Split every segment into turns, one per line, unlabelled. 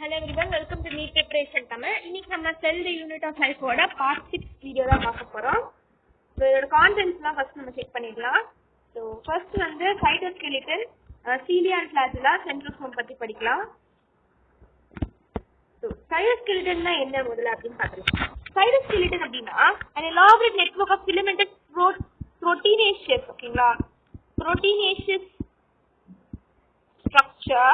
Hello everyone, welcome to NEET Preparation Tamil. இன்னைக்கு நம்ம Cell the Unit of Life ஓட part 6 video தான் பார்க்க போறோம். So இதோட contents ஃபர்ஸ்ட் நம்ம செக் பண்ணிடலாம். So ஃபர்ஸ்ட் வந்து cytoskeleton, cilia and flagella, centrosome பத்தி படிக்கலாம். So cytoskeleton னா என்ன முதல்ல அப்படினு பார்க்கலாம். Cytoskeleton அப்படினா an elaborate network of filamentous proteinaceous, ஓகேங்களா? Proteinaceous structure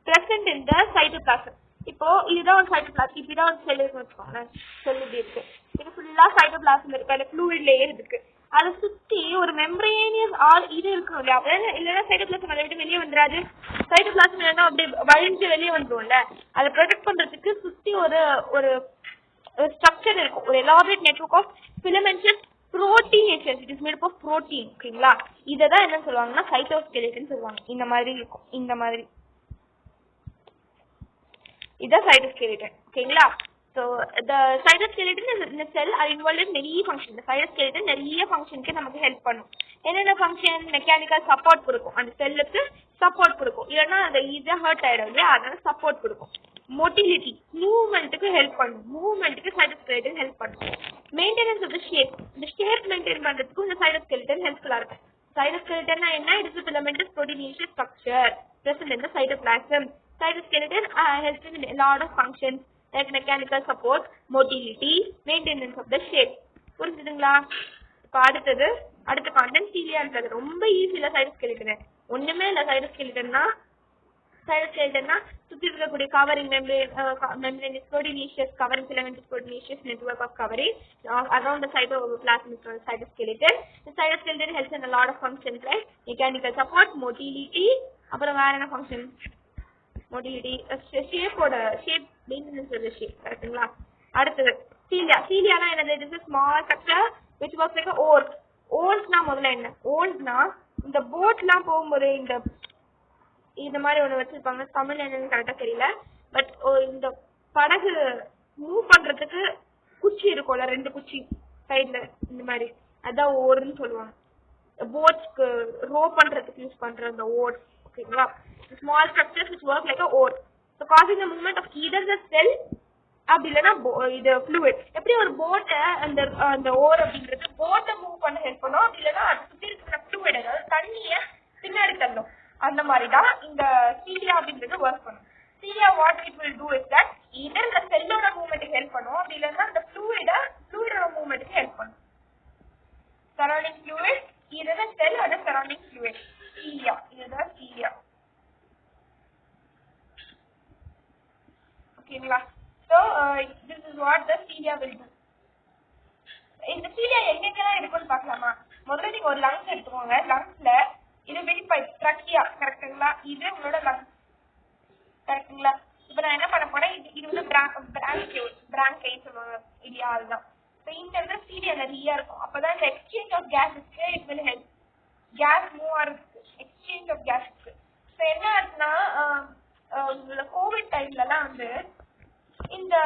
present in the cytoplasm. இப்போ இதுதான் ஒரு cytoplasm, இப்படிதான் ஒரு செல் இருக்குன்னு வச்சுக்கோங்களேன். செல் இப்படி இருக்கு, இது ஃபுல்லா cytoplasm இருக்கு, அந்த fluid layer இருக்கு. அதை சுத்தி ஒரு membraneous இது இருக்கும் இல்லையா? இல்லைன்னா cytoplasm அதை விட்டு வெளியே வந்துடாது. cytoplasm இல்லைன்னா அப்படியே வழிஞ்சு வெளியே வந்துரும்ல, அதை ப்ரொடெக்ட் பண்றதுக்கு சுத்தி ஒரு ஸ்ட்ரக்சர் இருக்கும், ஒரு elaborate network of filamentous proteinaceous. It is made up of protein, ஓகேங்களா? இதைதான் என்ன சொல்லுவாங்கன்னா சைட்டோஸ்கெலிட்டன் சொல்லுவாங்க. இந்த மாதிரி இருக்கும், இந்த மாதிரி. இதான் cytoskeleton, ஓகேங்களா? So the cytoskeleton is in the cell are involved in many functions. The cytoskeleton நிறைய ஃபங்க்ஷனுக்கு நமக்கு ஹெல்ப் பண்ணும். என்னென்ன ஃபங்க்ஷன்? மெக்கானிக்கல் சப்போர்ட் கொடுக்கும், அந்த செல்லுக்கு சப்போர்ட் கொடுக்கும், இல்லைன்னா அந்த இதை ஹர்ட் ஆயிடும் இல்லையா, அதனால சப்போர்ட் கொடுக்கும். மோட்டிலிட்டி, மூவ்மெண்ட்டுக்கு ஹெல்ப் பண்ணும், மூவ்மெண்ட்டுக்கு cytoskeleton ஹெல்ப் பண்ணும். மெயின்டெனன்ஸ் ஆஃப் தி ஷேப், இந்த ஷேப் மெயின்டைன் பண்றதுக்கு இந்த cytoskeleton ஹெல்ப்ஃபுல்லா இருக்கும். cytoskeleton என்ன? It is a filamentous proteinaceous structure present in the cytoplasm. Cytoskeleton helps in a lot of functions like mechanical support, motility, maintenance of the shape. புரிஞ்சுதுங்களா? இப்போ அடுத்த content சீலியான்றது ரொம்ப ஈஸியில cytoskeleton. ஒண்ணுமே இல்லை, cytoskeletonனா சுத்தி இருக்கக்கூடிய covering membrane is proteinaceous, covering filamentous proteinaceous network of covering around the cytoplasm is called cytoskeleton. The cytoskeleton helps in a lot of functions like mechanical support, motility, அப்புறம் வேற என்ன function? Motility, shape maintenance of the shape, கரெக்ட்டுங்களா? அடுத்தது சீலியானா என்னது? It is a small structure which works like a oar. ஓர்ஸ்னா முதல்ல என்ன? ஓர்ஸ்னா இந்த போட்லாம் போகும்போது இந்த மாதிரி ஒன்று வச்சிருப்பாங்க, தமிழ் என்னன்னு கரெக்டா தெரியல, பட் இந்த படகு மூவ் பண்றதுக்கு குச்சி இருக்கும்ல, 2 குச்சி சைட்ல இந்த மாதிரி, அதான் ஓர்ன்னு சொல்லுவாங்க. போட்ஸ்க்கு ரோ பண்றதுக்கு யூஸ் பண்ற அந்த ஓர்ஸ், ஓகேங்களா? Small structures which work like a oar, so causing the movement of either the cell அப்படி இல்லைன்னா இது fluid. எப்படி ஒரு போட்டை அந்த ஓர் அப்படின்றது போட்டை மூவ் பண்ண ஹெல்ப் பண்ணும், அப்படி இல்லைன்னா அது சுற்றி இருக்கிற fluid, அதாவது தண்ணிய பின்னாடி தள்ளும். அந்த மாதிரி தான் இந்த சீலியா அப்படின்றது ஒர்க் பண்ணும். Cilia what it will do is that either இந்த செல்லோட மூவ்மெண்ட்டுக்கு ஹெல்ப் பண்ணும், அப்படி இல்லைன்னா இந்த fluidோட மூவ்மெண்ட்டுக்கு ஹெல்ப் பண்ணும். Surrounding fluid, either the cell or the surrounding fluid. Cilia, இதுதான் சீலியா, ஓகேங்களா? So this is what the cilia will do. இந்த cilia எங்கெங்கெல்லாம் இருக்குன்னு பார்க்கலாமா? முதல்ல நீங்க ஒரு லங்ஸ் எடுத்துக்கோங்க. லங்ஸ்ல இது வெளிப்பைப், ட்ரக்கியா, கரெக்ட்டுங்களா? இது உங்களோட லங்ஸ், கரெக்ட்டுங்களா? இப்போ நான் என்ன பண்ண போறேன், இது வந்து பிராங்கை சொல்லுவாங்க இல்லையா, அதுதான். ஸோ இந்த இடத்துல cilia நிறைய இருக்கும், அப்பதான் இந்த எக்ஸ்சேஞ்ச் ஆஃப் கேஸஸ்க்கு it will help. Gas move ஆகிறதுக்கு, எக்ஸ்சேஞ்ச் ஆஃப் கேஸஸ்க்கு. ஸோ என்ன ஆச்சுன்னா கோவிட் டைம்லலாம் வந்து இந்த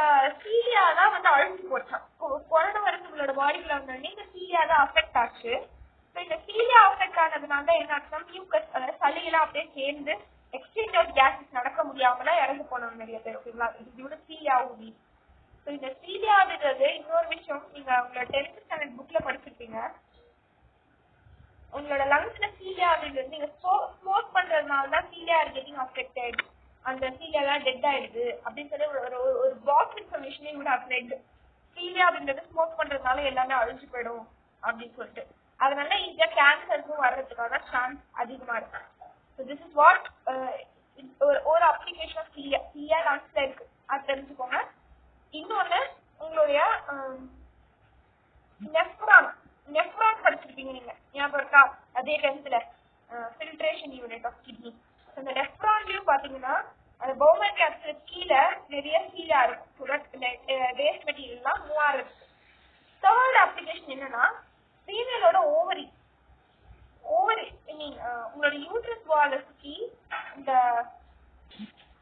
சீலியா தான் வந்து அழிஞ்சு போச்சான். கொரோனா வைரஸ் உங்களோட பாடிக்குள்ள வந்தோடனே இந்த சீலியா தான் அஃபெக்ட் ஆச்சு. ஸோ இந்த சீலியா அஃபெக்ட் ஆனதுனால தான் என்ன ஆச்சுன்னா மியூக்கஸ், அதாவது சளியெல்லாம் அப்படியே சேர்ந்து எக்ஸ்சேஞ்ச் ஆஃப் கேஸஸ் நடக்க முடியாமலாம் இறந்து போனவங்க நிறைய பேர், ஓகேங்களா? இது சீலியா ஊதி. ஸோ இந்த சீலியா அப்படின்றது இன்னொரு விஷயம், நீங்க உங்களோட 10th ஸ்டாண்டர்ட் புக்ல படிச்சிருப்பீங்க. உங்களோட லங்ஸ்ல சீலியா அப்படின்றது நீங்க ஸ்மோக் பண்றதுனால தான் சீலியா ஆர் கெட்டிங் அஃபெக்டட், அந்த சீலியாலாம் டெட் ஆயிடுது அப்படின்னு சொல்லி ஒரு பாக்ஸ் இன்ஃபர்மேஷனே கூட ரெட். சீலியா அப்படின்றது ஸ்மோக் பண்றதுனால எல்லாமே அழிஞ்சு போயிடும் அப்படின்னு சொல்லிட்டு, அதனால இந்த கேன்சருக்கும் வர்றதுக்கான சான்ஸ் அதிகமா இருக்கு. ஸோ திஸ் இஸ் வாட் ஒரு அப்ளிகேஷன் ஆஃப் சீலியா லங்ஸ்ல இருக்கு, அது தெரிஞ்சுக்கோங்க. இன்னொன்னு உங்களுடைய நெஃப்ரான் படிச்சிருப்பீங்க நீங்க, ஞாபகம் இருக்கா? அதே 10th filtration unit of kidney. அந்த நெஃப்ரான்லயும் பாத்தீங்கன்னா அந்த பவுமன் கேப்சூல் கீழே நிறைய சீலா இருக்கும், வேஸ்ட் மெட்டீரியல்லாம் மூவ் ஆகுது. தேர்ட் அப்ளிகேஷன் என்னன்னா ஃபீமேலோட ஓவரி மீன் உங்களோட யூட்ரஸ் வாலை சுற்றி இந்த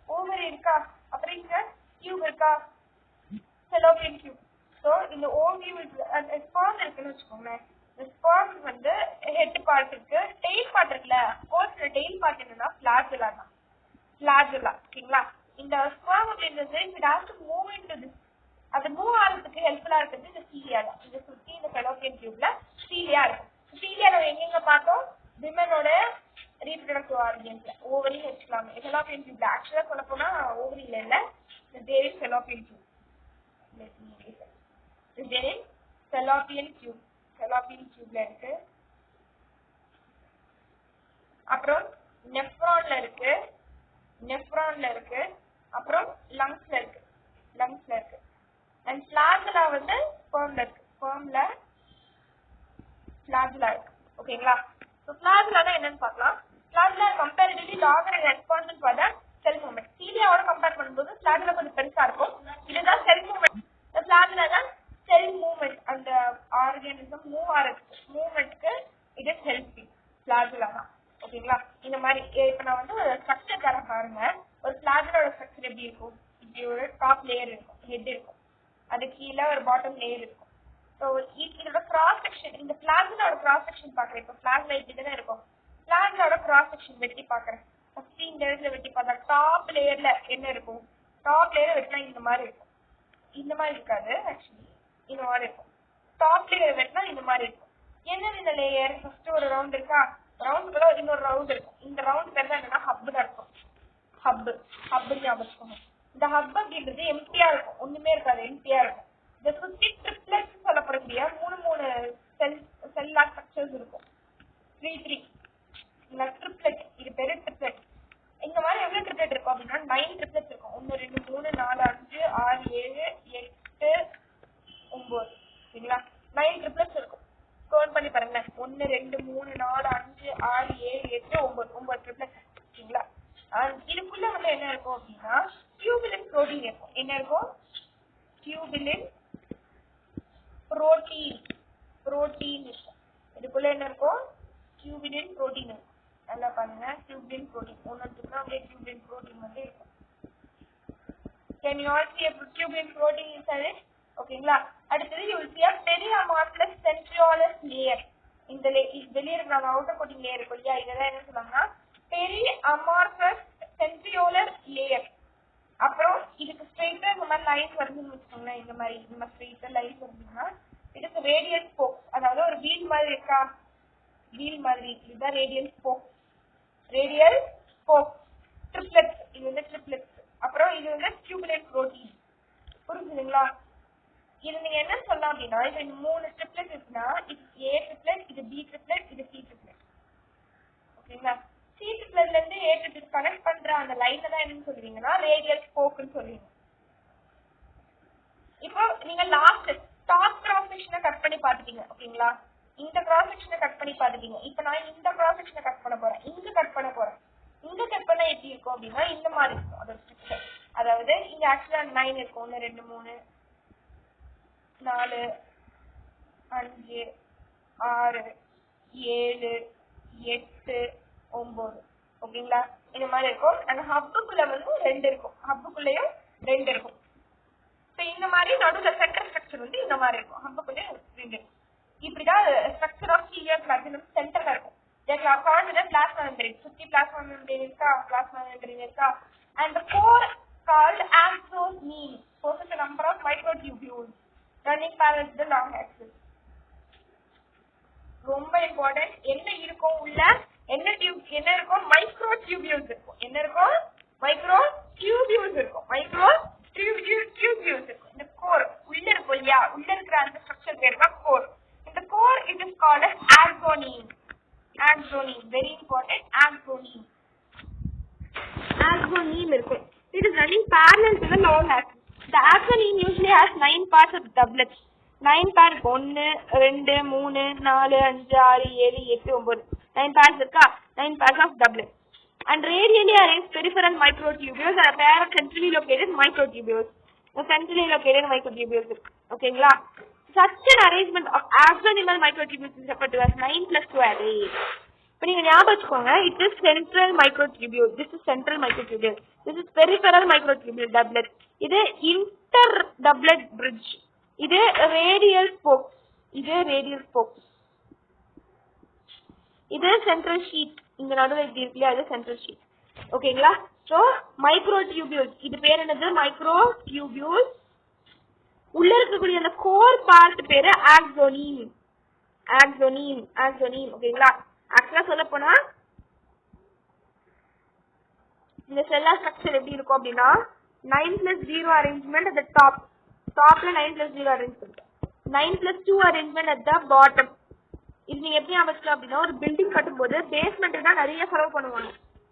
ஓவரி இருக்கா, அப்புறம் இங்க டியூப் இருக்கா, ஃபெலோப்பியன் டியூப். ஸோ இந்த ஸ்பெர்ம் இருக்குன்னு வச்சுக்கோங்களேன். இந்த ஸ்பெர்ம் வந்து ஹெட் பார்ட் இருக்கு, டெயில் பார்ட் இருக்குல்ல, கோர்ஸ்ல டெயில் பார்ட் என்னன்னா ஃபிளாஜெல்லா தான். ஃபிளாஜெல்லா, ஓகேங்களா? இந்த ஸ்பெர்ம் அப்படின்றது it has to move into this. அது மூவ் ஆகிறதுக்கு ஹெல்ப்ஃபுல்லா இருக்கிறது இந்த சீலியா தான். இதை சுற்றி இந்த ஃபெலோப்பியன் டியூப்ல சீலியா இருக்கும். சீலியால எங்கெங்க பார்த்தோம்? விமனோட ரீப்ரொடக்டிவ் ஆர்கன்ஸ்ல ஓவரின்னு வச்சுக்கலாம். ஃபெலோப்பியன் டியூப்ல ஆக்சுவலா சொல்ல போனா ஓவரியில இல்ல, there is fallopian tube. there is fallopian tube. fallopian tubeல இருக்கு. அப்புறம் நெஃப்ரான்ல இருக்கு, நெஃப்ரான்ல இருக்கு. அப்புறம் லங்ஸ்ல இருக்கு, லங்ஸ்ல இருக்கு. அண்ட் ஃபிளாஜெல்லா வந்து ஸ்பெர்ம்ல இருக்கு, ஸ்பெர்ம்ல ஃபிளாஜெல்லா இருக்கு. ஓகேங்களா? ஸோ ஃபிளாஜெல்லா என்னன்னு பார்க்கலாம். Flagella comparatively longer and responsible for the cell movement. சீலியாவோட கம்பேர் பண்ணும்போது ஃபிளாஜெல்லா கொஞ்சம் பெருசா இருக்கும். இதுதான் செல் மூவ்மெண்ட். இந்த ஃபிளாஜெல்லா தான் செல் மூவ்மெண்ட், அந்த ஆர்கானிசம் மூவ் ஆகிறதுக்கு மூவ்மெண்ட்க்கு இட் இஸ் ஹெல்பிங் ஃபிளாஜெல்லா தான். ஓகேங்களா? இந்த மாதிரி இப்ப நான் வந்து ஒரு ஸ்ட்ரக்சர் தர பாருங்க. ஒரு ஃபிளாஜெல்லோட ஸ்ட்ரக்சர் எப்படி இருக்கும்? இப்படி ஒரு டாப் லேயர் இருக்கும், ஹெட் இருக்கும், அது கீழே ஒரு பாட்டம் லேயர் இருக்கும். ஸோ இதோட கிராஸ் செக்ஷன், இந்த ஃபிளாஜெல்லோட கிராஸ் செக்ஷன் பாக்குறேன். இப்போ ஃபிளாஜெல்லா இப்படி தானே இருக்கும். ஃபிளாஜெல்லோட கிராஸ் செக்ஷன் வெட்டி பாக்குறேன். ஃபர்ஸ்ட் இந்த இடத்துல வெட்டி பார்த்தா டாப் லேயர்ல என்ன இருக்கும்? டாப் லேயர் வெட்டினா இந்த மாதிரி இருக்கும். இந்த மாதிரி இருக்காது, ஆக்சுவலி இந்த மாதிரி இருக்கும். டாப் லேயர் வெட்டினா இந்த மாதிரி இருக்கும். என்னது இந்த லேயர்? ஃபர்ஸ்ட் ஒரு ரவுண்ட் இருக்கா, ரவுண்டுக்குள்ள இன்னொரு ரவுண்ட் இருக்கும். இந்த ரவுண்ட் பேர் தான் என்னன்னா ஹப் தான் இருக்கும். ஹப், ஹப் ஞாபகம். இந்த ஹப் அப்படின்றது எம்டியா இருக்கும், ஒண்ணுமே இருக்காது, எம்டியா இருக்கும். இந்த சுத்தி ட்ரிப்ளெட்ஸ் சொல்லப்படக்கூடிய மூணு செல்லா ஸ்ட்ரக்சர்ஸ் இருக்கும். 3 ட்ரிப்ளெட், இது பேரு ட்ரிப்ளெட். இந்த மாதிரி எவ்வளவு ட்ரிப்ளெட் இருக்கும் அப்படின்னா 9 ட்ரிப்ளெட்ஸ் இருக்கும். 1 2 3 4 5 6 7 8 9. சரிங்களா? 9 ட்ரிப்ளெட்ஸ் இருக்கும். கவுண்ட் பண்ணி பாருங்களேன். 1 2 3 4 5 6 7 8 9 ட்ரிப்ளெட்ஸ். சரிங்களா? இதுக்குள்ள வந்து என்ன இருக்கும் அப்படின்னா டியூபுலின் புரோட்டீன் இருக்கும். என்ன இருக்கும்? டியூபுலின் புரோட்டீன் இருக்கும். இதுக்குள்ள என்ன இருக்கும்? டியூபுலின் புரோட்டீன் இருக்கும். நல்லா பாருங்க, டியூபுலின் புரோட்டீன் ஒன்றுக்குன்னா அப்படியே டியூபுலின் புரோட்டீன் வந்து இருக்கும். Can you all see a tubulin protein inside it? ஓகேங்களா? அடுத்தது you will see a periamorphous centrioles layer. இந்த வெளியே இருக்கிற அவுட்டர் கோட்டிங் லேயர் இருக்கும் இல்லையா, இதெல்லாம் என்ன சொல்லுவாங்கன்னா periamorphous centrioles layer. அப்புறம் இதுக்கு ஸ்ட்ரெயிட்டா இந்த மாதிரி லைன்ஸ் வருதுன்னு வச்சுக்கோங்களேன். இந்த மாதிரி ஸ்ட்ரெயிட்டா லைன்ஸ் வருதுன்னா இதுக்கு ரேடியல் ஸ்போக்ஸ், அதாவது ஒரு வீல் மாதிரி இருக்கா, வீல் மாதிரி, இதுதான் radial spokes. Radial spokes triplets, இது வந்து ட்ரிப்ளெட்ஸ். அப்புறம் இது வந்து டியூபுலின் புரோட்டீன். புரிஞ்சுதுங்களா? இது நீங்க என்ன சொல்லலாம் அப்படின்னா, இது 3 ட்ரிப்ளெட் இருக்குன்னா இது ஏ ட்ரிப்ளெட், இது பி ட்ரிப்ளெட், இது சி ட்ரிப்ளெட். ஓகேங்களா? சி ட்ரிப்ளெட்ல இருந்து ஏ ட்ரிப்ளெட் கனெக்ட் பண்ற அந்த லைனை தான் என்னன்னு சொல்லுவீங்கன்னா ரேடியல் ஸ்போக்னு சொல்லுவீங்க. இப்போ நீங்க லாஸ்ட் டாப் கிராஸ் செக்ஷனை கட் பண்ணி பாத்துட்டீங்க. ஓகேங்களா? இந்த கிராஸ் செக்ஷனை கட் பண்ணி பாத்துட்டீங்க. இப்போ நான் இந்த கிராஸ் செக்ஷனை கட் பண்ண போறேன், இங்க கட் பண்ண போறேன். இங்க கட் பண்ணா எப்படி இருக்கும் அப்படின்னா இந்த மாதிரி இருக்கும் அதோட ஸ்ட்ரக்சர். அதாவது இங்க ஆக்சுவலா 9 இருக்கும். 1 2 3 4 5 6 7 8 9. ஓகேங்களா? இந்த மாதிரி இருக்கும். அந்த ஹப்புக்குள்ள வந்து 2 இருக்கும், ஹப்புக்குள்ளேயும் 2 இருக்கும். இப்போ இந்த மாதிரி நடுவில் சென்டர் ஸ்ட்ரக்சர் வந்து இந்த மாதிரி இருக்கும், ஹப்புக்குள்ளேயும் 2 இருக்கும். இப்படிதான் ஸ்ட்ரக்சர் ஆஃப் சீலியர் பிளாட்டினம் சென்டர்ல இருக்கும். Plasma membrane, சுத்தி plasma membrane இருக்கா, plasma membrane இருக்கா. And the core called axoneme possess a number of microtubules running parallel to the long axis. ரொம்ப இம்பார்ட்டன்ட். என்ன இருக்கும் உள்ள, என்ன இருக்கும்? மைக்ரோடியூபியூல்ஸ் இருக்கும். என்ன இருக்கும்? மைக்ரோடியூபியூல்ஸ் இருக்கும். மைக்ரோடியூபியூல்ஸ் இருக்கும். இந்த கோர் உள்ள இருக்கும் இல்லையா, உள்ள இருக்கிற அந்த ஸ்ட்ரக்சர் பேர் தான் கோர். இந்த core it is called as axoneme. Axoneme, very important. Axoneme இருக்கும். It is running parallel to the long axis. The axoneme usually has 9 parts of doublets. 9 parts 1 2 3 4 5 6 7 8 9. 9 parts இருக்கா? 9 parts of doublets. And radially arranged peripheral microtubules are a pair of centrally located microtubules. ஓகேங்களா? Such an arrangement of axonemal microtubules is referred to as 9+2 array. இப்போ நீங்க ஞாபகம் வச்சுக்கோங்க, it is central microtubule, this is central microtubule, this is peripheral microtubule doublet, இது inter doublet bridge, இது radial spokes, இது central sheet, இந்த நடுவில் இப்படி இருக்குல்லையா, இது central sheet. ஓகேங்களா? ஸோ மைக்ரோடியூபியூல்ஸ், இது பேர் என்னது? மைக்ரோடியூபியூல்ஸ். உள்ள இருக்கக்கூடிய அந்த கோர் பார்ட் பேரு ஆக்சோனீம். ஓகேங்களா? ஆக்சுவலா சொல்ல போனா இந்த செல்லா ஸ்ட்ரக்சர் எப்படி இருக்கும் அப்படின்னா 9+0 அரேஞ்ச்மெண்ட் at the டாப்ல 9+0 arrangement, 9+2 arrangement at the bottom. இது நீங்க எப்படி அமைச்சலாம் அப்படின்னா ஒரு பில்டிங் கட்டும்போது பேஸ்மெண்ட் தான் நிறைய செலவு பண்ணுவாங்க,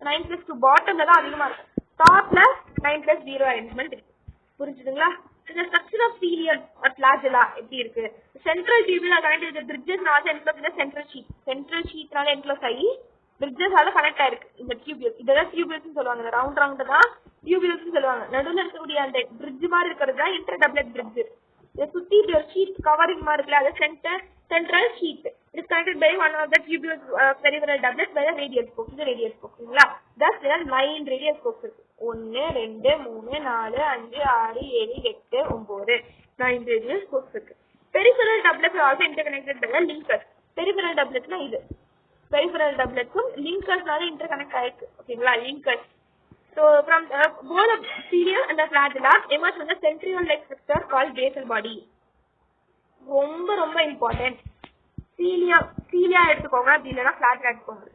9+2 பாட்டம்ல தான் அதிகமா இருக்கும், டாப்ல 9+0 அரேஞ்ச்மெண்ட் இருக்கு. புரிஞ்சுதுங்களா? இந்த ஸ்ட்ரக்சர் ஆஃப் சீலியம் ஆர் ஃபிளாஜெல்லா எப்படி இருக்கு? சென்ட்ரல் டியூபியூல் கனெக்ட் பிரிட்ஜஸ்னால என்க்ளோஸ் இந்த சென்ட்ரல் ஷீட்னால என்க்ளோஸ் ஆகி பிரிட்ஜஸால கனெக்ட் ஆயிருக்கு இந்த டியூபியூல். இதெல்லாம் டியூபியூல்ஸ் சொல்லுவாங்க. இந்த ரவுண்ட் தான் டியூபியூல்ஸ் சொல்லுவாங்க. நடுவில் இருக்கக்கூடிய அந்த பிரிட்ஜ் மாதிரி இருக்கிறது தான் இன்டர் டப்ளெட் பிரிட்ஜ். இதை சுத்தி இப்படி ஒரு ஷீட் கவரிங் மாதிரி இருக்குல்ல, அது central sheet. It is connected by one of the tubules peripheral doublets by the radial spokes. இது radial spokes. Thus there are 9 radial spokes. 1 2 3 4 5 6 7 8 9 9 radial spokes இருக்கு. Peripheral doublets are also interconnected by the linkers. Peripheral doublets na இது. Peripheral doublets linkers நால interconnect ஆயிருக்கு. ஓகேங்களா? linkers. So from both the cilia and the flagella emerge from the centriole-like structure called basal body. ரொம்ப ரொம்ப important. Cilia எடுத்துக்கோங்க, அப்படி இல்லைன்னா flagella எடுத்துக்கோங்க.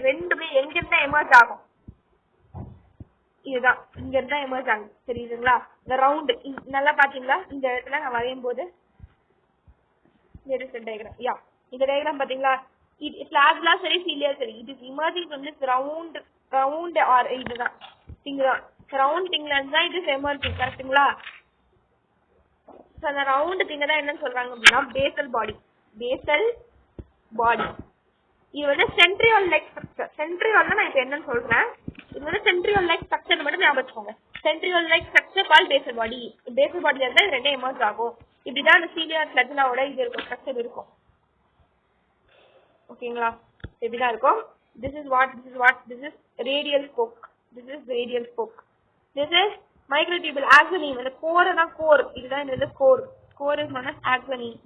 ரெண்டுமே எங்க இருந்தா எமர்ஜ் ஆகும்? இதுதான், இங்க இருந்தா எமர்ஜ் ஆகும். தெரியுதுங்களா? இந்த ரவுண்ட் நல்லா பாத்தீங்களா? இந்த இடத்துல நான் வரையும் போது டயக்ராம், இந்த டயக்ராம் பாத்தீங்களா? ஃபிளாஜெல்லா சரி சீலியா சரி, it is emerging from this round or இதுதான் திங்தான், ரவுண்ட் திங்ல இருந்து தான் இட் இஸ் எமர்ஜிங். கரெக்ட்டுங்களா? அந்த ரவுண்ட் திங்க தான் என்னன்னு சொல்றாங்க அப்படின்னா பேசல் பாடி. இது வந்து சென்ட்ரியோல் லைக் ஸ்ட்ரக்சர். சென்ட்ரியோல் நான் இப்ப என்னன்னு சொல்றேன். இது வந்து சென்ட்ரியோல் லைக் ஸ்ட்ரக்சர் மட்டும் ஞாபகம் வச்சுக்கோங்க. சென்ட்ரியோல் லைக் ஸ்ட்ரக்சர் கால் பேசல் பாடி. பேசல் பாடியில இருந்தா இது ரெண்டே எமர்ஜ் ஆகும். இப்படிதான் அந்த சீலியா ஃபிளாஜெல்லாவோட இது இருக்கும், ஸ்ட்ரக்சர் இருக்கும். ஓகேங்களா? இப்படிதான் இருக்கும். This is radial spoke. This is microtubule axoneme. இந்த கோர் தான் கோர். இதுதான் இந்த core. Core is known as axoneme.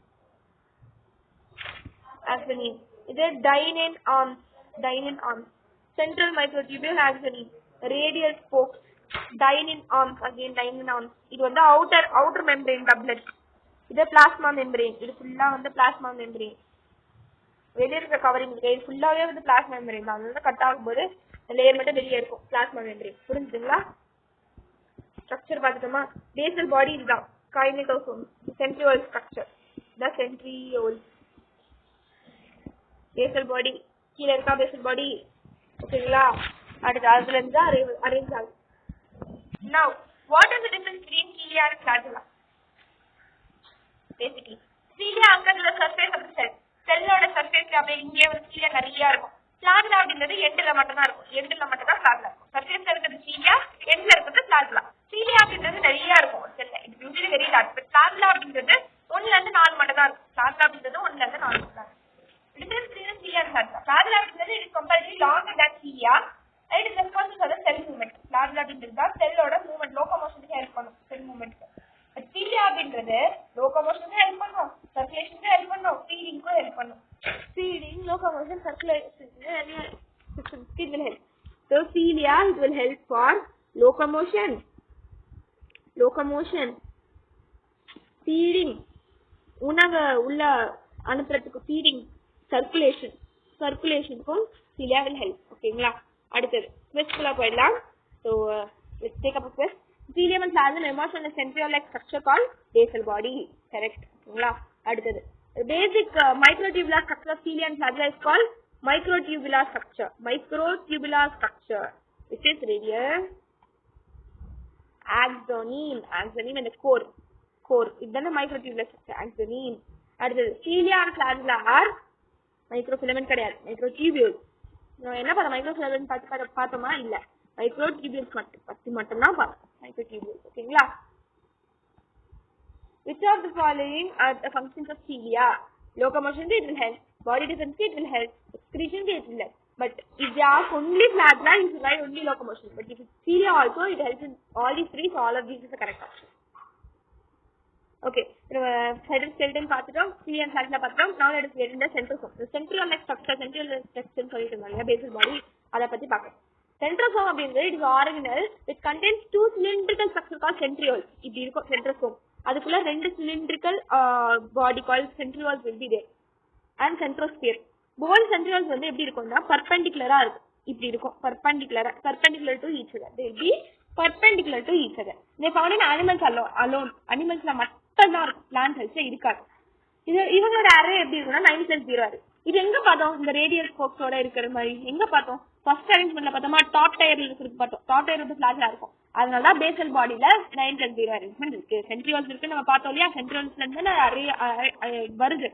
இது dynein arms. Central microtubule axoneme. Radial spokes. Dynein arms. இது வந்து outer membrane doublet. இது plasma membrane. இது ஃபுல்லா வந்து plasma membrane. வெளிய இருக்க கவரிங் இது ஃபுல்லாவே வந்து plasma membrane தான். அதனால கட் ஆகும்போது லேயர் மட்டும் வெளியே இருக்கும், plasma membrane. புரிஞ்சுதுங்களா? ஸ்ட்ரக்சர் பார்த்துட்டோமா? பேசல் பாடி இதுதான், kinetosome. Centriole structure the centriole. Basal body கீழே இருக்கா பேசல் பாடி. ஓகேங்களா? அடுத்து அதுல இருந்து அரேஞ்ச் ஆகும். Now what is the difference between cilia and flagella? Basically cilia anchored to the surface of the cell. செல்லோட சர்ஃபேஸ்ல அப்படியே இங்கே ஒரு cilia நிறைய இருக்கும். flagella அப்படிங்கிறது எண்ட்ல மட்டும் தான் இருக்கும். flagella இருக்கும். சர்ஃபேஸ்ல இருக்கிறது cilia, எண்ட்ல இருக்கிறது flagella. cilia அப்படிங்கிறது நிறைய இருக்கும் செல்ல. இது usually very large. But flagella அப்படிங்கிறது 1 ல இருந்து 4 மட்டும் தான் இருக்கும். flagella அப்படிங்கிறது 1 ல இருந்து 4 மட்டும் தான் இருக்கும். Difference between cilia and flagella. flagella அப்படிங்கிறது it is comparatively longer than cilia. It is responsible for the cell movement. flagella அப்படிங்கிறது தான் செல்லோட மூவ்மெண்ட், லோகோமோஷனுக்கு ஹெல்ப் பண்ணும், செல் மூவ்மெண்ட்க்கு. பட் cilia அப்படிங்கிறது லோகோமோஷனுக்கு ஹெல்ப் பண்ணும், சர்க்குலேஷனுக்கு ஹெல்ப் பண்ணும், ஃபீடிங்க்கு ஹெல்ப் பண்ணும். Feeding, locomotion, circulation, it will help. So cilia it will help for locomotion, feeding, உணவு உள்ள அனுப்புறதுக்கு feeding, circulation-க்கும் cilia will help. ஓகேங்களா? அடுத்தது questக்குள்ள போயிடலாம். So let's take up a quest. Cilium and flagellum emerge from a centriole-like structure called basal body. Correct. ஓகேங்களா? அடுத்தது basic microtubular structure of cilia and flagella is called microtubular structure, which is radial axoneme and the core. Idana microtubular structure, axoneme. அடுத்தது cilia and flagella are microfilament கிடையாது, microtubules. என்ன பண்ண microfilament பார்த்தோமா? இல்ல, microtubules மட்டும் தான் பார்த்தோம், microtubules. ஓகேங்களா? Which of the following are the functions of cilia? Locomotion it will help, body defense it will help, excretion it will help. But if they are only flagella, you should write only locomotion. But if it's cilia also, it helps in all these three, so all of these is the correct option. Okay, cytoskeleton பார்த்துட்டோம், cilia and flagella பார்த்துட்டோம். Now let us get into the centrosome. The centriole-like structure சொல்லிட்டு இருந்தாங்க, basal body, அதை பத்தி பார்க்கலாம். Centrosome அப்படிங்கிறது it is organelle which contains two cylindrical structure called centrioles. இப்படி இருக்கும் centrosome. அதுக்குள்ள ரெண்டு cylindrical body called centrioles will be there and centrosphere. Both centrioles வந்து எப்படி இருக்கும்னா perpendicular-ஆ இருக்கும். இப்படி இருக்கும் perpendicular to each other. They will be perpendicular to each other. They found in animals alone. Animalsல மட்டும் தான் இருக்கும், plant cellsல இருக்காது. இவங்களோட அரே எப்படி இருக்குன்னா 9+0 அரே. இது எங்க பார்த்தோம்? இந்த ரேடியல் ஸ்போக்ஸோட இருக்கிற மாதிரி எங்க பார்த்தோம்? ஃபர்ஸ்ட் அரேஞ்ச்மெண்ட்ல பார்த்தோமா டாப் டயர்ல இருக்கு பார்த்தோம். டாப் டயர் வந்து ஃபிளாட்டா இருக்கும். அதனாலதான் பேசல் பாடியில 9+0 அரேஞ்ச்மெண்ட் இருக்கு. சென்ட்ரியோல்ஸ் இருக்கு நம்ம பார்த்தோம் இல்லையா? சென்ட்ரியோல்ஸ்ல இருந்து அரே வருது,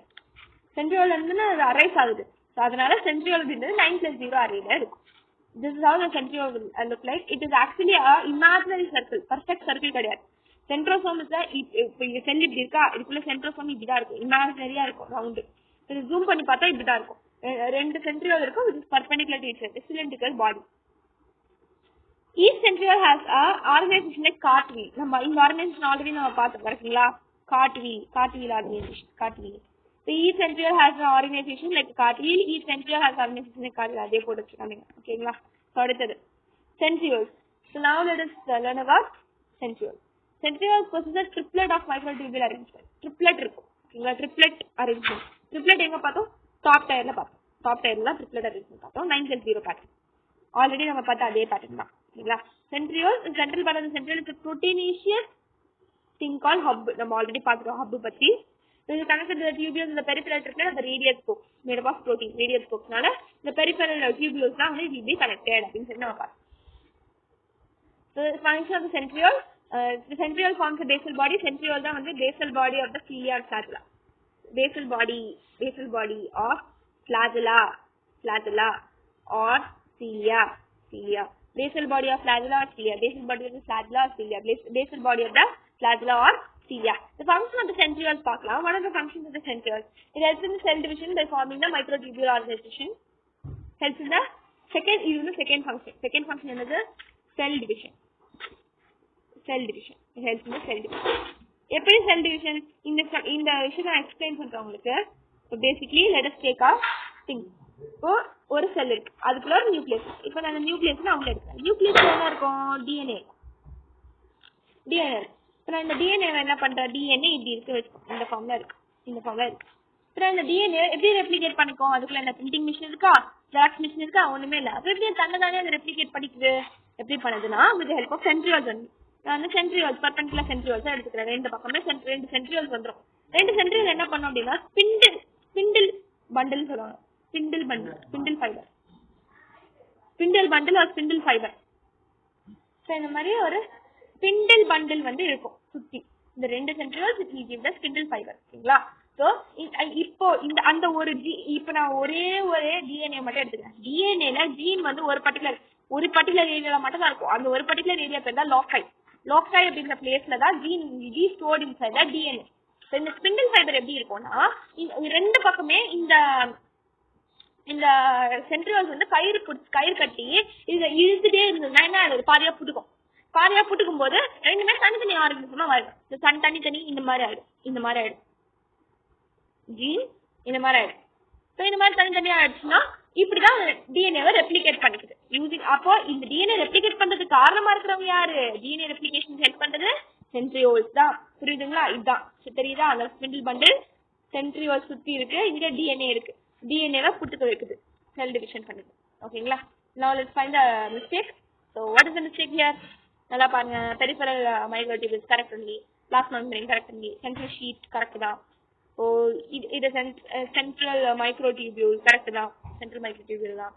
சென்ட்ரியோல்ல இருந்து அரேஸ் ஆகுது. அதனால சென்ட்ரியோல் அப்படின்றது 9+0 அரேல இருக்கும். This is how the centriole will look like. It is actually a imaginary circle, perfect circle கிடையாது. சென்ட்ரோசோம் இப்போ செல் இப்படி இருக்கா, இதுக்குள்ள சென்ட்ரோசோம் இப்படிதான் இருக்கும், இமேஜினரியா இருக்கும், ரவுண்டு. இது ஜூம் பண்ணி பார்த்தா இப்படிதான் இருக்கும். ரெண்டு சென்ட்ரியோல் இருக்கும், which is perpendicular to each other, cylindrical body. Each centriole has a organization like cartwheel. நம்ம இந்த ஆர்கனைசேஷன் ஆல்ரெடி நம்ம பார்த்தோம் கரெக்ட்டுங்களா? cartwheel organization, cartwheel. So each centriole has an organization like cartwheel. Each centriole has organization like cartwheel. அதே போட்டு வச்சிருக்காங்க. ஓகேங்களா? அடுத்தது centrioles. So now let us learn about centrioles. Centrioles possess a triplet of microtubule arrangement. Triplet இருக்கும். ஓகேங்களா? triplet arrangement. triplet எங்க பார்த்தோம்? Top டயர்ல பார்த்தோம். டாப் டயர்ல triplet arrangement பார்த்தோம். 9+0 pattern. ஆல்ரெடி நம்ம பார்த்த அதே பேட்டர்ன் தான். ஓகேங்களா? centriole, central part of the centriole is a proteinaceous thing called hub. நம்ம ஆல்ரெடி பார்த்துட்டோம் hub பத்தி. It is connected to the tubules in the peripheral triplet of the radial spokes made up of protein. Radial spokes நால இந்த peripheral tubules தான் வந்து will be connected அப்படின்னு சொல்லி நம்ம பார்த்தோம். So the function of the centriole, the centriole forms a basal body. Centriole தான் வந்து basal body of the cilia and flagella. Basal body of flagella or cilia. Basal body of flagella or cilia. Basal body of the flagella or cilia. Basal body of the flagella or cilia. The function of the centrioles பார்க்கலாம். What are the functions of the centrioles? It helps in the cell division by forming the microtubule organization. Helps in the second function. Second function என்னது? Cell division. It helps in the cell division. எப்படி cell division? இந்த விஷயத்தை நான் explain பண்றேன் உங்களுக்கு. So basically let us take a thing. இப்போ ஒரு செல் இருக்கு, அதுக்குள்ள ஒரு நியூக்ளியஸ். இப்போ நான் அந்த நியூக்ளியஸ் நான் உள்ள எடுக்கிறேன். நியூக்ளியஸ் என்ன இருக்கும்? டிஎன்ஏ. இப்போ நான் இந்த டிஎன்ஏ என்ன பண்றேன்? டிஎன்ஏ இப்படி இருக்கு வச்சுக்கோ, இந்த ஃபார்ம்ல இருக்கு. இப்போ இந்த டிஎன்ஏ எப்படி ரெப்ளிகேட் பண்ணிக்கும்? அதுக்குள்ள என்ன பிரிண்டிங் மிஷின் இருக்கா, ஜெராக்ஸ் மிஷின் இருக்கா? ஒண்ணுமே இல்லை. அது எப்படி தன்னை அதை ரெப்ளிகேட் பண்ணிக்குது? எப்படி பண்ணுதுன்னா வித் ஹெல்ப் ஆஃப் சென்ட்ரியோல்ஸ். நான் வந்து சென்ட்ரியோல்ஸ், பர்பெண்டிகுலர் சென்ட்ரியோல்ஸ் எடுத்துக்கிறேன். ரெண்டு பக்கமே ரெண்டு சென்ட்ரியோல்ஸ் வந்துடும். ரெண்டு சென்ட்ரியோல் என்ன பண்ணும் அப்படின்னா ஸ்பிண்டில் பண்டில் சொல்லுவாங்க. Spindle fibre. ஸ்பிண்டில் பண்டில் ஒரு ஸ்பிண்டில் ஃபைபர். ஸோ இந்த மாதிரி ஒரு ஸ்பிண்டில் பண்டில் வந்து இருக்கும் சுத்தி. இந்த ரெண்டு centrioles it will give the spindle fibre. ஓகேங்களா? ஸோ இப்போ அந்த ஒரு இப்போ நான் ஒரே டிஎன்ஏ மட்டும் எடுத்துக்கிறேன். டிஎன்ஏல ஜீன் வந்து ஒரு பர்டிகுலர் ஏரியால மட்டும் தான் இருக்கும். அந்த ஒரு பர்டிகுலர் ஏரியா பேர் தான் லோக்கை அப்படிங்கிற பிளேஸ்ல தான் gene stored inside the DNA. இந்த ஸ்பிண்டில் ஃபைபர் எப்படி இருக்கும்னா ரெண்டு பக்கமே இந்த சென்ட்ரியோல்ஸ் வந்து கயிறு கட்டி இதை இழுத்துட்டே இருந்ததுன்னா என்ன ஆகுது? பாதியா புட்டுக்கும் போது ரெண்டுமே தனித்தனி ஆர்கனிசமா மாறிடும். தனி இந்த மாதிரி ஆயிடும். ஜீன் இந்த மாதிரி ஆயிடும். ஸோ இந்த மாதிரி தனித்தனியா ஆயிடுச்சுன்னா இப்படிதான் டிஎன்ஏவை ரெப்ளிகேட் பண்ணிக்குது யூசிங். அப்போ இந்த டிஎன்ஏ ரெப்ளிகேட் பண்றதுக்கு காரணமா இருக்கிறவங்க யாரு? டிஎன்ஏ ரெப்ளிகேஷன் ஹெல்ப் பண்றது சென்ட்ரியோல்ஸ் தான். புரியுதுங்களா? இதுதான் தெரியுதா? அந்த ஸ்பிண்டில் பண்டில் சென்ட்ரியோல் சுத்தி இருக்கு, இங்க டிஎன்ஏ இருக்கு. டிஎன்ஏவை புட்டுக்க வைக்குது, செல் டிவிஷன் பண்ணுது. ஓகேங்களா? Now let's find the mistake. So what is the mistake here? நல்லா பாருங்க. Peripheral microtubules correct only, plasma membrane correct only, central sheath correct தான். ஓ இது சென்ட்ரல் மைக்ரோடியூபியூல் கரெக்ட் தான், சென்ட்ரல் மைக்ரோடியூபியூல் தான்.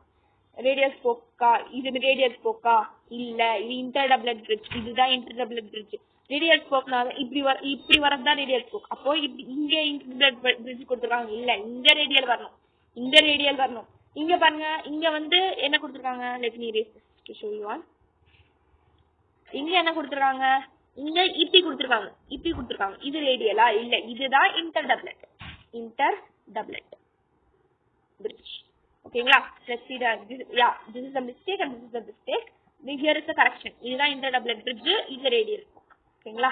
ரேடியல் ஸ்போக்கா? இது ரேடியல் ஸ்போக்கா? இல்ல, இது இன்டர்டப்ளட் பிரிட்ஜ். இதுதான் இன்டர்டப்ளட் பிரிட்ஜ். ரேடியல் ஸ்போக்னால இப்படி வரதுதான் ரேடியல் ஸ்போக். அப்போ இங்க இன்டர்டப்ளட் பிரிட்ஜ் கொடுத்துருக்காங்க. இல்ல, இங்க ரேடியல் வரணும். இங்க பாருங்க, இங்க வந்து என்ன கொடுத்துருக்காங்க? Let me erase this to show you all. இங்க என்ன கொடுத்துருக்காங்க? இங்க இப்படி கொடுத்துருக்காங்க. இது ரேடியலா? இல்ல, இதுதான் இன்டர்டப்ளட் bridge. ஓகேங்களா? let's see this is the mistake and this is the mistake. Here is the correction. இதுதான் இன்டர்டப்ளட் bridge, இது ரேடியல். ஓகேங்களா?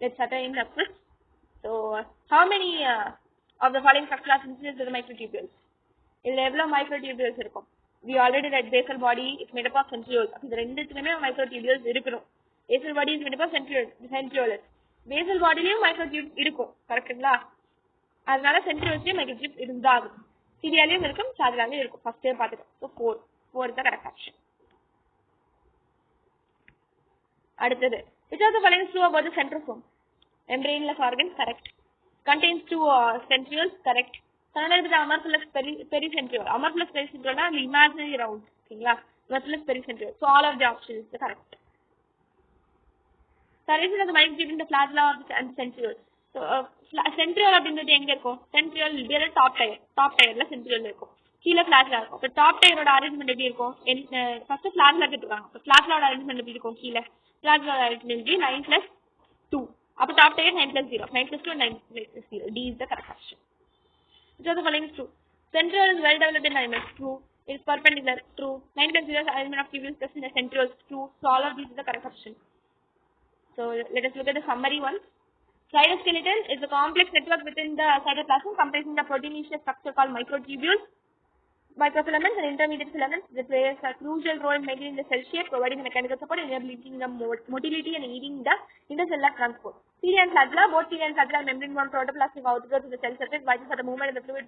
let's start in the quiz. So how many of the following structures are introduced to the microtubules? இதுல எவ்வளவு மைக்ரோடியூபியூல்ஸ் இருக்கும்? we already read basal body is made up of centrioles. இந்த ரெண்டுத்துலயுமே microtubules இருக்கணும். basal body is made up of centrioles. basal bodyலயும் microtubule இருக்கும் கரெக்ட்டுங்களா? அதனால centrioles microtubule இருந்தாகும். cilia-லயும் இருக்கும் sagittalலயும் இருக்கும். ஃபர்ஸ்ட் பார்த்துட்டோம். So 4 is the correct option. அடுத்தது which of the following is true about the centrosome? membraneless organ, correct. contains 2 centrioles, correct. Another amorphous pericentriole. Amorphous pericentriole is the imaginary round. Amorphous pericentriole. So all of the options is correct. Direction of the microtubule in the flagella and centriole. So centriole அப்படிங்கிறது எங்க இருக்கும்? centriole இதே top tire centriole இருக்கும். கீழ flagella இருக்கும். So top tire ஓட arrangement எப்படி இருக்கும்? first flagella கேட்டிருக்காங்க. So flagella ஓட arrangement எப்படி இருக்கும்? கீழ flagella ஓட arrangement 9 plus 2. அப்ப top tire 9 plus 0. 9 plus 2 9 plus 0. D is the correct option. Which of the following is true? Centriole is well developed in animals. True. It is perpendicular. True. 9 plus 0 is arrangement of tubules plus in the centrioles. True. So all of these is the correct option. So let us look at the summary one. Cytoskeleton is a complex network within the cytoplasm comprising the proteinaceous structure called microtubules, microfilaments and intermediate filaments that plays a crucial role in maintaining the cell shape, providing mechanical support, enabling the motility and aiding the intercellular transport. Cilia and flagella, both cilia and flagella are membrane-bound protoplasmic outgrowths of the cell surface, vital for the movement of the fluid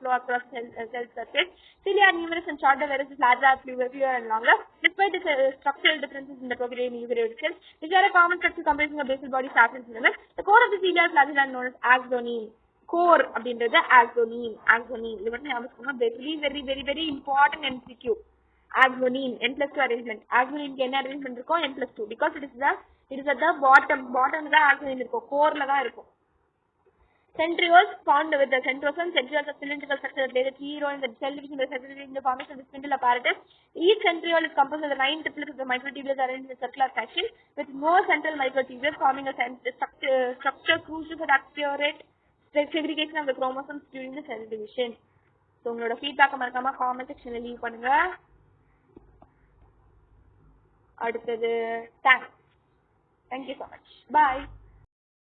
flow across the cell surface. Cilia are numerous and shorter, whereas the flagella are fewer and longer. Despite the structural differences in the prokaryotic and eukaryotic cells, which are a common structure comprising a basal body, shaft and filament, the core of the cilia and flagella are known as axoneme. Core அப்படின்றது axoneme இது மட்டும் ஞாபகம் வச்சுக்கோங்க. very important MCQ. axoneme n+2 arrangement. axoneme என்ன arrangement இருக்கும்? n+2 because it is at the bottom தான் axoneme இருக்கும், coreல தான் இருக்கும். centrioles found with the centrosome. Centrioles are cylindrical structure that plays a key role in the cell division by facilitating the formation of the spindle apparatus. Each centriole is composed of the 9 triplets of the microtubules arranged in a circular fashion with no central microtubules, forming a structure crucial for the accurate segregation of the chromosomes during the cell division. So உங்களோட feedback மறக்காம comment sectionல leave பண்ணுங்க. அடுத்தது thank you so much. Bye.